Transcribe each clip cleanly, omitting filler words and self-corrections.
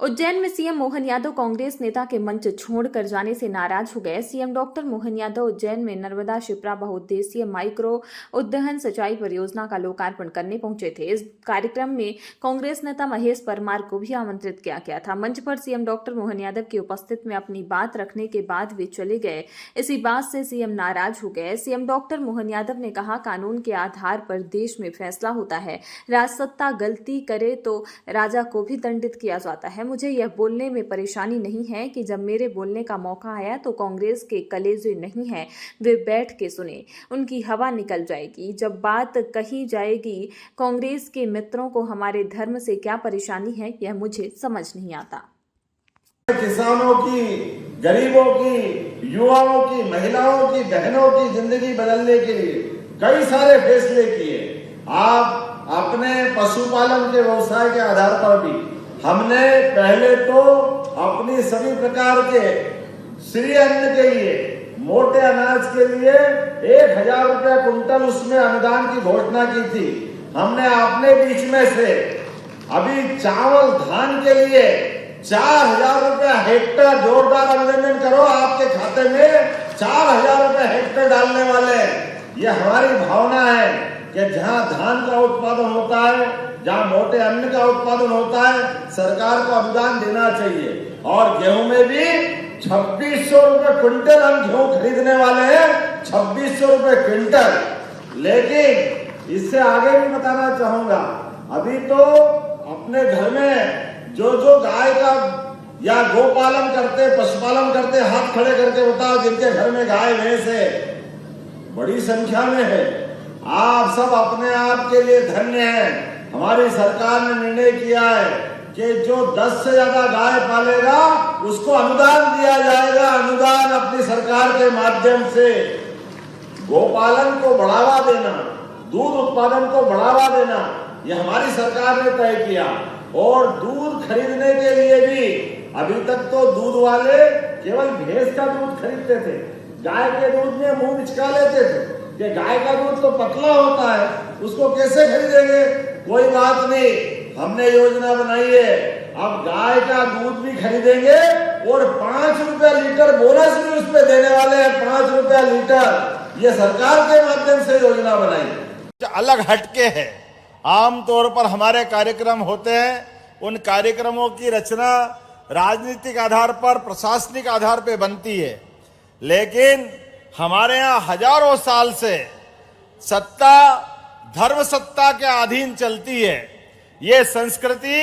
उज्जैन में सीएम मोहन यादव कांग्रेस नेता के मंच छोड़कर जाने से नाराज हो गए। सीएम डॉक्टर मोहन यादव उज्जैन में नर्मदा शिप्रा बहुउद्देशीय माइक्रो उद्वहन सिंचाई परियोजना का लोकार्पण करने पहुंचे थे। इस कार्यक्रम में कांग्रेस नेता महेश परमार को भी आमंत्रित किया गया था। मंच पर सीएम डॉक्टर मोहन यादव की उपस्थिति में अपनी बात रखने के बाद वे चले गए। इसी बात से सीएम नाराज हो गए। सीएम डॉक्टर मोहन यादव ने कहा, कानून के आधार पर देश में फैसला होता है। राजसत्ता गलती करे तो राजा को भी दंडित किया जाता है। मुझे यह बोलने में परेशानी नहीं है कि जब मेरे बोलने का मौका आया तो कांग्रेस के कलेजे नहीं है, वे बैठ के सुने, उनकी हवा निकल जाएगी। जब बात कही जाएगी कांग्रेस के मित्रों को हमारे धर्म से क्या परेशानी है, यह मुझे समझ नहीं आता। किसानों की, गरीबों की, युवाओं की, महिलाओं की, बहनों की जिंदगी बदलने के लिए कई सारे फैसले किए। आप अपने पशुपालन के व्यवसाय के आधार पर भी हमने पहले तो अपनी सभी प्रकार के श्री अन्न के लिए, मोटे अनाज के लिए 1000 रुपया कुंटल उसमें अनुदान की घोषणा की थी। हमने अपने बीच में से अभी चावल धान के लिए 4000 रुपया हेक्टेयर, जोरदार अभिनंदन करो, आपके खाते में 4000 रुपया हेक्टेयर डालने वाले। ये हमारी भावना है कि जहां धान का उत्पादन होता है, जहां मोटे अन्न का उत्पादन होता है, सरकार को अनुदान देना चाहिए। और गेहूं में भी 2600 रुपए क्विंटल हम गेहूं खरीदने वाले हैं, 2600 रुपए क्विंटल। लेकिन इससे आगे भी बताना चाहूंगा, अभी तो अपने घर में जो गाय का या गोपालन करते, पशुपालन करते, हाथ खड़े करके बताओ जिनके घर में गाय भैंस है, बड़ी संख्या में है। आप सब अपने आप के लिए धन्य हैं। हमारी सरकार ने निर्णय किया है कि जो 10 से ज्यादा गाय पालेगा उसको अनुदान दिया जाएगा। अनुदान अपनी सरकार के माध्यम से गोपालन को बढ़ावा देना, दूध उत्पादन को बढ़ावा देना, ये हमारी सरकार ने तय किया। और दूध खरीदने के लिए भी अभी तक तो दूध वाले केवल भैंस का दूध खरीदते थे, गाय के दूध में मुंह बिचका लेते थे कि गाय का दूध तो पतला होता है, उसको कैसे खरीदेंगे। कोई बात नहीं, हमने योजना बनाई है, अब गाय का दूध भी खरीदेंगे और 5 रुपया लीटर बोनस भी उस पे देने वाले हैं। 5 रुपया लीटर, ये सरकार के माध्यम से योजना बनाई। अलग हटके है। आमतौर पर हमारे कार्यक्रम होते हैं, उन कार्यक्रमों की रचना राजनीतिक आधार पर, प्रशासनिक आधार पर बनती है। लेकिन हमारे यहाँ हजारों साल से सत्ता धर्म सत्ता के अधीन चलती है। ये संस्कृति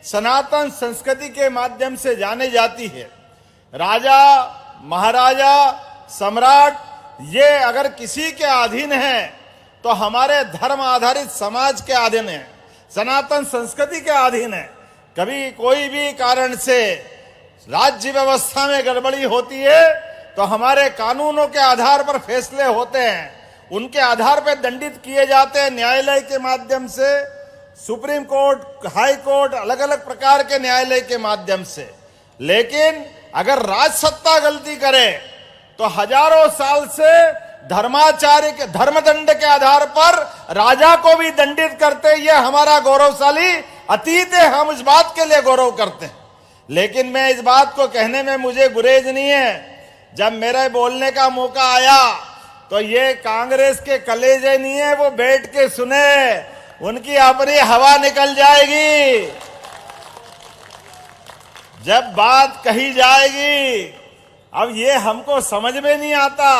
सनातन संस्कृति के माध्यम से जानी जाती है। राजा, महाराजा, सम्राट, ये अगर किसी के अधीन है तो हमारे धर्म आधारित समाज के अधीन है, सनातन संस्कृति के अधीन है। कभी कोई भी कारण से राज्य व्यवस्था में गड़बड़ी होती है तो हमारे कानूनों के आधार पर फैसले होते हैं, उनके आधार पर दंडित किए जाते हैं न्यायालय के माध्यम से, सुप्रीम कोर्ट, हाई कोर्ट, अलग अलग प्रकार के न्यायालय के माध्यम से। लेकिन अगर राजसत्ता गलती करे तो हजारों साल से धर्माचार्य के धर्मदंड के आधार पर राजा को भी दंडित करते, ये हमारा गौरवशाली अतीत है, हम इस बात के लिए गौरव करते हैं। लेकिन मैं इस बात को कहने में मुझे गुरेज नहीं है। जब मेरे बोलने का मौका आया तो ये कांग्रेस के कलेजे नहीं है, वो बैठ के सुने, उनकी अपनी हवा निकल जाएगी। जब बात कही जाएगी, अब ये हमको समझ में नहीं आता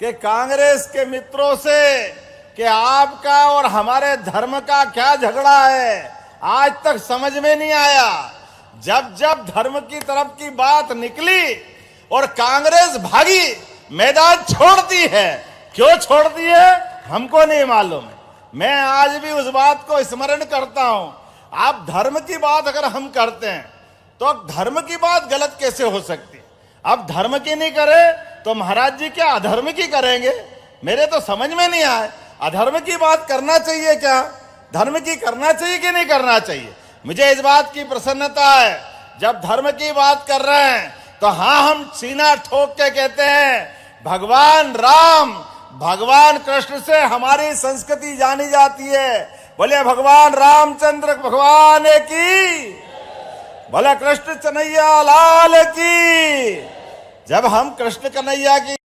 कि कांग्रेस के मित्रों से कि आपका और हमारे धर्म का क्या झगड़ा है, आज तक समझ में नहीं आया। जब जब धर्म की तरफ की बात निकली और कांग्रेस भागी, मैदान छोड़ती है। क्यों छोड़ती है हमको नहीं मालूम है। मैं आज भी उस बात को स्मरण करता हूं। आप धर्म की बात अगर हम करते हैं तो धर्म की बात गलत कैसे हो सकती है। अब धर्म की नहीं करे तो महाराज जी क्या अधर्म की करेंगे, मेरे तो समझ में नहीं आए। अधर्म की बात करना चाहिए क्या, धर्म की करना चाहिए कि नहीं करना चाहिए। मुझे इस बात की प्रसन्नता है, जब धर्म की बात कर रहे हैं तो हाँ, हम सीना ठोक के कहते हैं भगवान राम, भगवान कृष्ण से हमारी संस्कृति जानी जाती है। बोले भगवान रामचंद्र भगवान की। बोला कृष्ण कन्हैया लाल की। जब हम कृष्ण कन्हैया की